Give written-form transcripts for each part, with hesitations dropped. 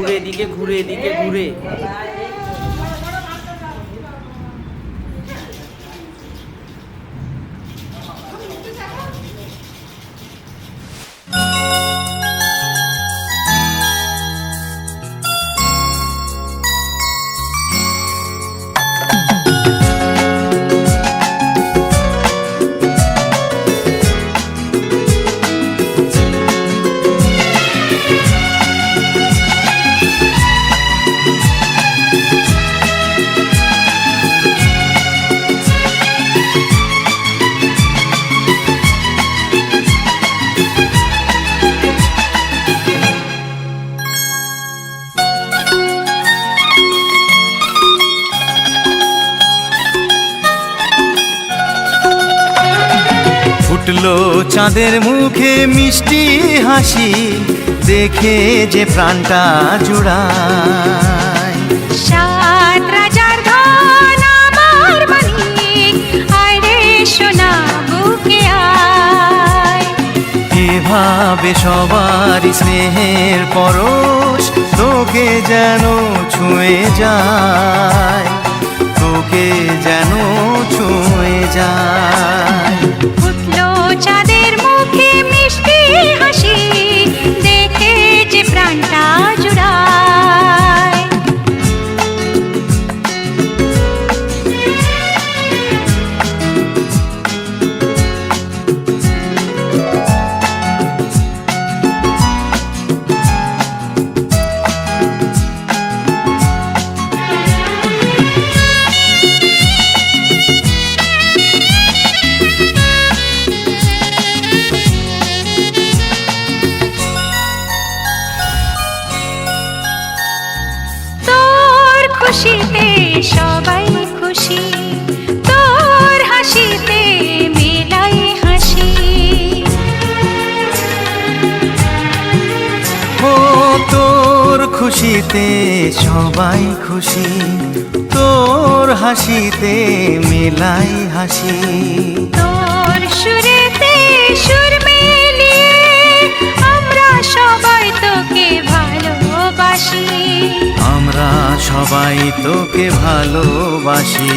ঘুরে, এদিকে ঘুরে, এদিকে ঘুরে। ফুটলো চাঁদের মুখে মিষ্টি হাসি, দেখে যে প্রাণটা জুড়ায়। সাত রাজার ধন আমার মানিক, আয় রে সোনা বুকে আয়। এভাবে সবার স্নেহের পরশ তোকে যেন ছুঁয়ে যায়, তোকে যেন ছুঁয়ে যায়। ফুটলো চাঁদের মুখে মিষ্টি হাসি, দেখে যে প্রাণটা জুড়ায়। খুশিতে সবাই খুশি, তোর হাসিতে মেলাই হাসি। ও তোর খুশিতে সবাই খুশি, তোর হাসিতে মেলাই হাসি। তোর সুরেতে সুর মিলিয়ে আমরা সবাই তোকে ভালোবাসি, আমরা সবাই তোকে ভালোবাসি।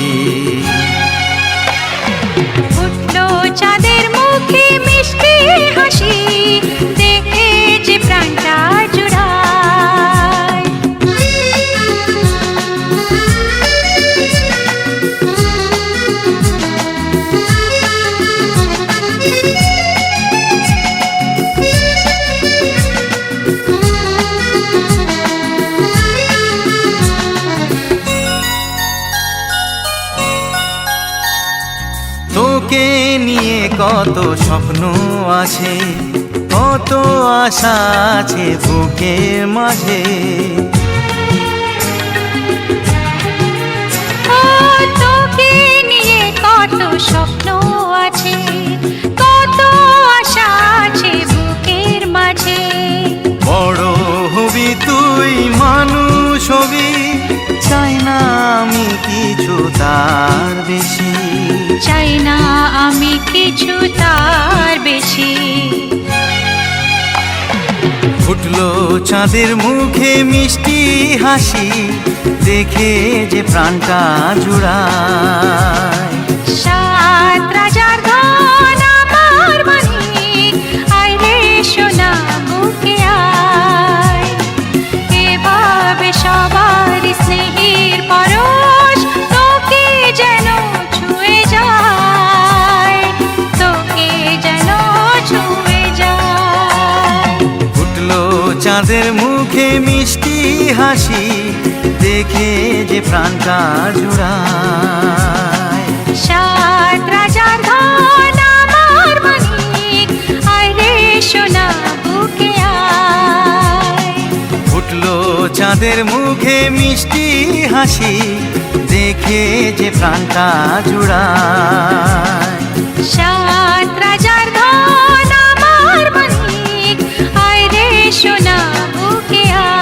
ফুটলো চাঁদের মুখে মিষ্টি হাসি, দেখে যে প্রাণটা জুড়ায়। তোকে নিয়ে কত স্বপ্ন আছে, কত আশা আছে বুকের মাঝে। ও তোকে নিয়ে কত স্বপ্ন আছে, কত আশা আছে বুকের মাঝে। বড় হবি তুই, মানুষ হবি, চাই না আমি কিছু তার বেশি, চাই না আমি কিছু তার বেশি। ফুটলো চাঁদের মুখে মিষ্টি হাসি, দেখে যে প্রাণটা জুড়ায়। সাত রাজার ধন আমার মানিক, আয় রে সোনা বুকে আয়। এভাবে সবার স্নেহের পরশ তোকে যেন ছুঁয়ে যায়, তোকে যেন ছুঁয়ে যায়। ফুটলো চাঁদের মুখে মিষ্টি হাসি, দেখে যে প্রাণটা জুড়ায়। সাত রাজার ধন আমার মানিক, আয় রে সোনা বুকে আয়। ফুটলো চাঁদের মুখে মিষ্টি হাসি, দেখে যে প্রাণটা জুড়ায়। সাত রাজার ধন আমার মানিক, আয় রে সোনা বুকে আয়।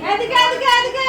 এদিকে এদিকে এদিকে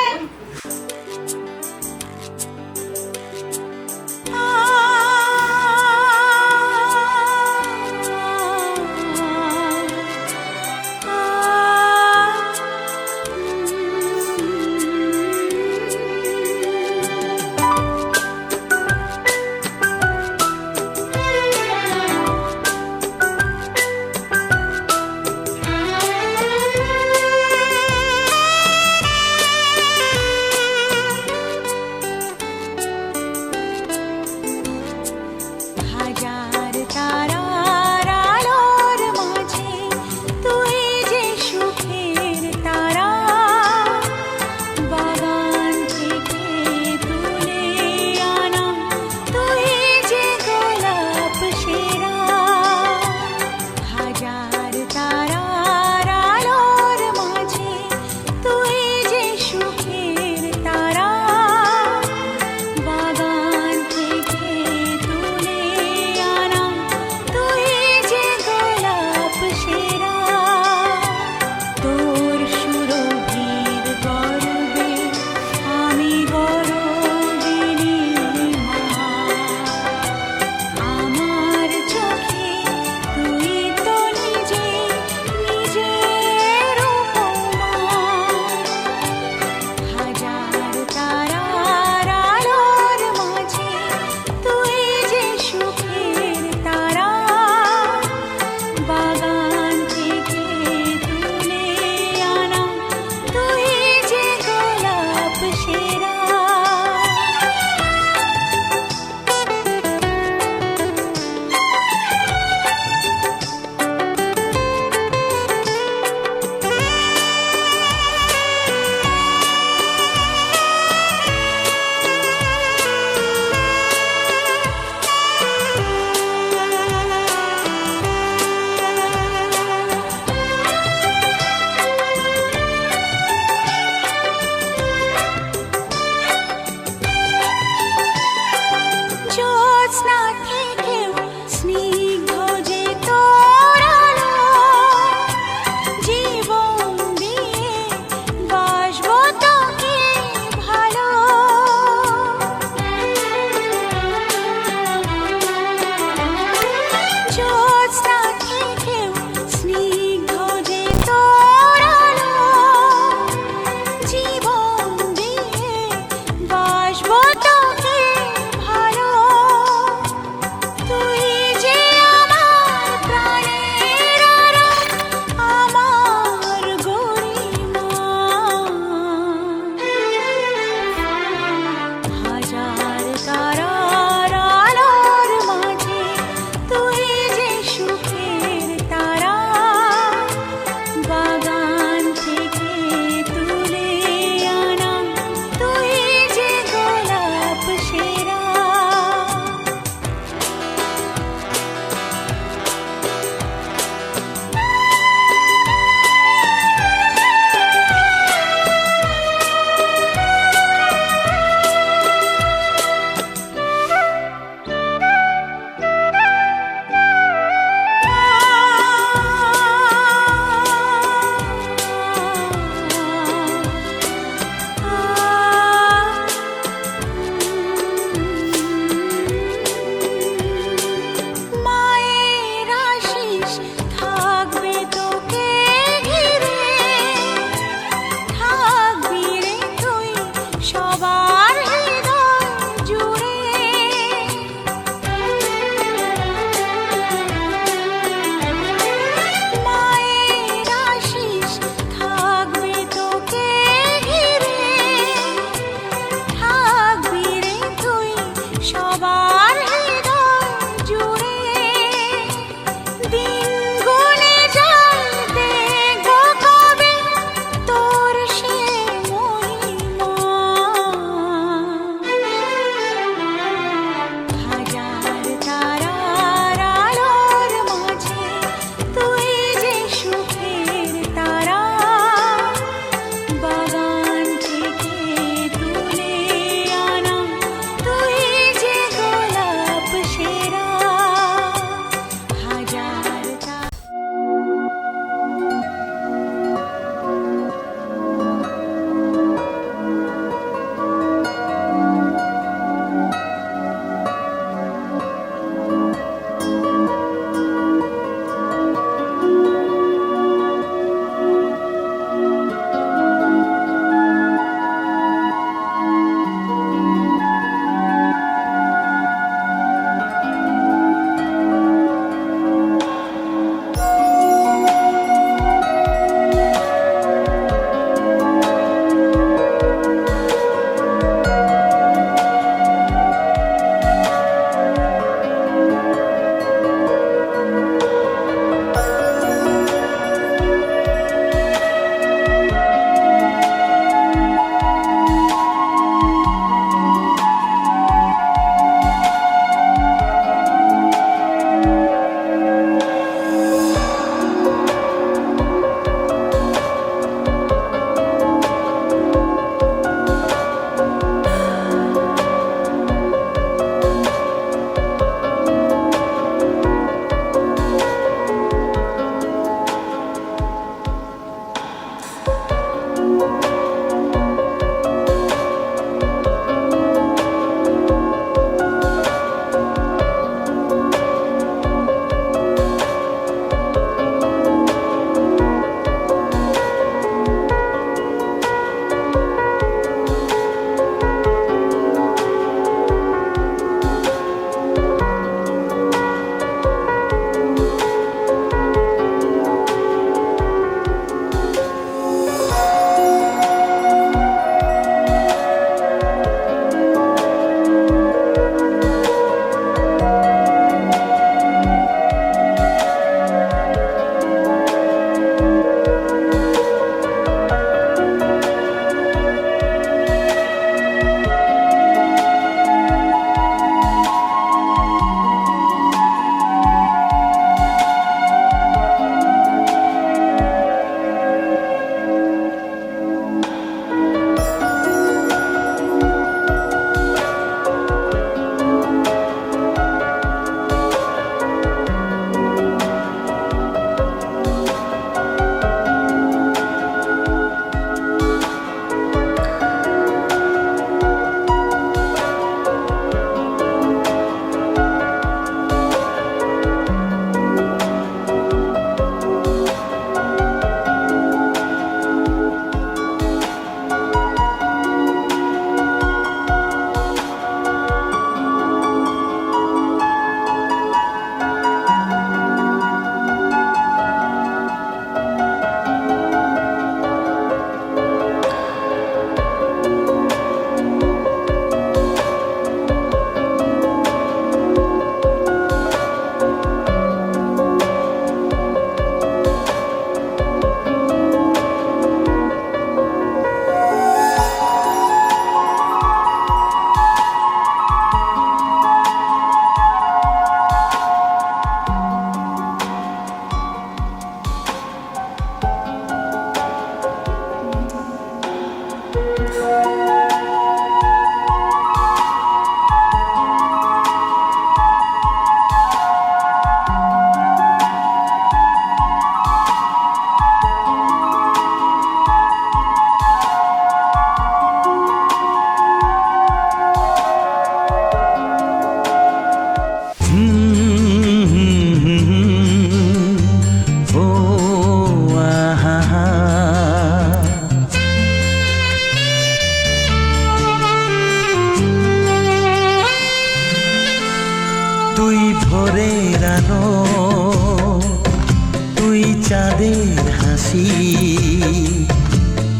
চাঁদের হাসি,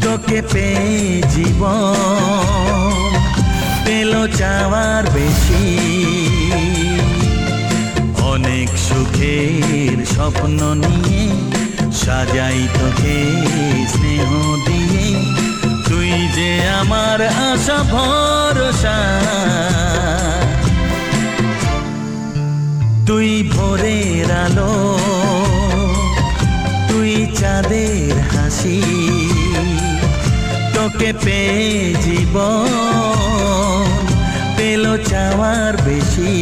তোকে পেয়ে জীবন পেল চাওয়ার বেশি। অনেক সুখের স্বপ্ন নিয়ে সাজাই তোকে স্নেহ দিয়ে, তুই যে আমার আশা ভরসা। তুই ভোরের আলো, তুই চাঁদের হাসি, তোকে পেয়ে জীবন পেল চাওয়ার বেশি।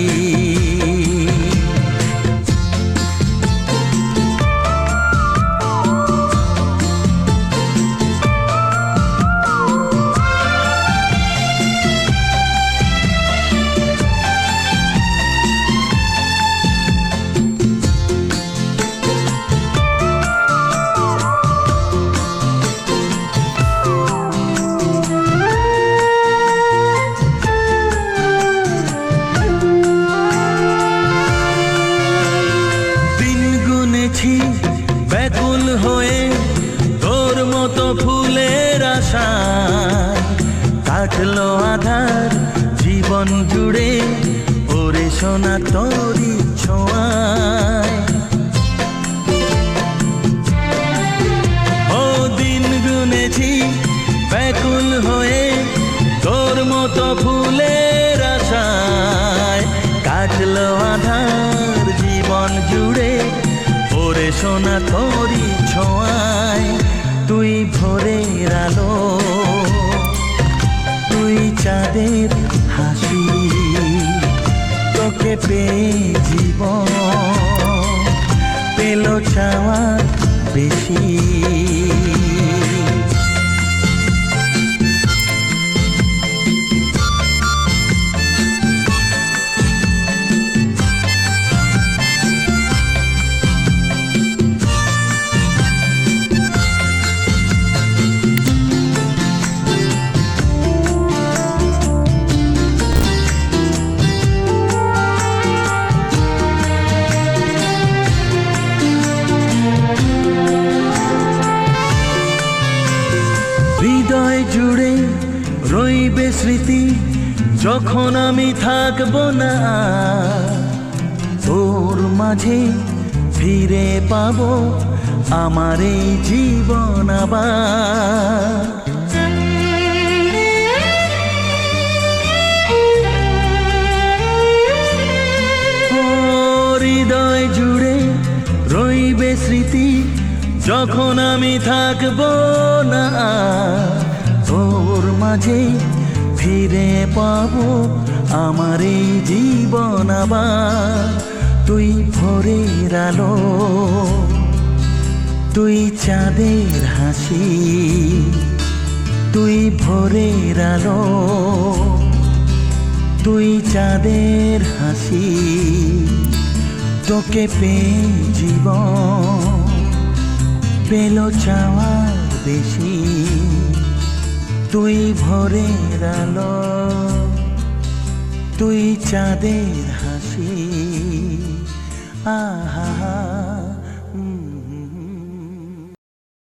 ব্যাকুল হয়ে তোর মতো ফুলের আশায়, কাটলো আধার জীবন জুড়ে ওরে সোনা তোরি ছোঁয়ায়। ও দিন গুনেছি ব্যাকুল হয়ে তোর মতো ফুলের আশায়, কাটলো আধার জীবন জুড়ে ওরে সোনা তোরি ছোঁয়ায়। তুই ভোরের আলো, তুই চাঁদের হাসি, তোকে পেয়ে জীবন পেল চাওয়ার বেশি। হৃদয় জুড়ে রইবে স্মৃতি, যখন আমি থাকবো না তোর মাঝে ফিরে পাবো আমার এই জীবন আবার। হৃদয় জুড়ে রইবে স্মৃতি, যখন আমি থাকবো না তোর মাঝে ফিরে পাবো আমার এই জীবন আবার। তুই ভোরের আলো, তুই চাঁদের হাসি, তুই ভোরের আলো, তুই চাঁদের হাসি, তোকে পেয়ে জীবন পেল চাওয়ার বেশি। তুই ভোরের আলো, তুই চাঁদের হাসি, আহা।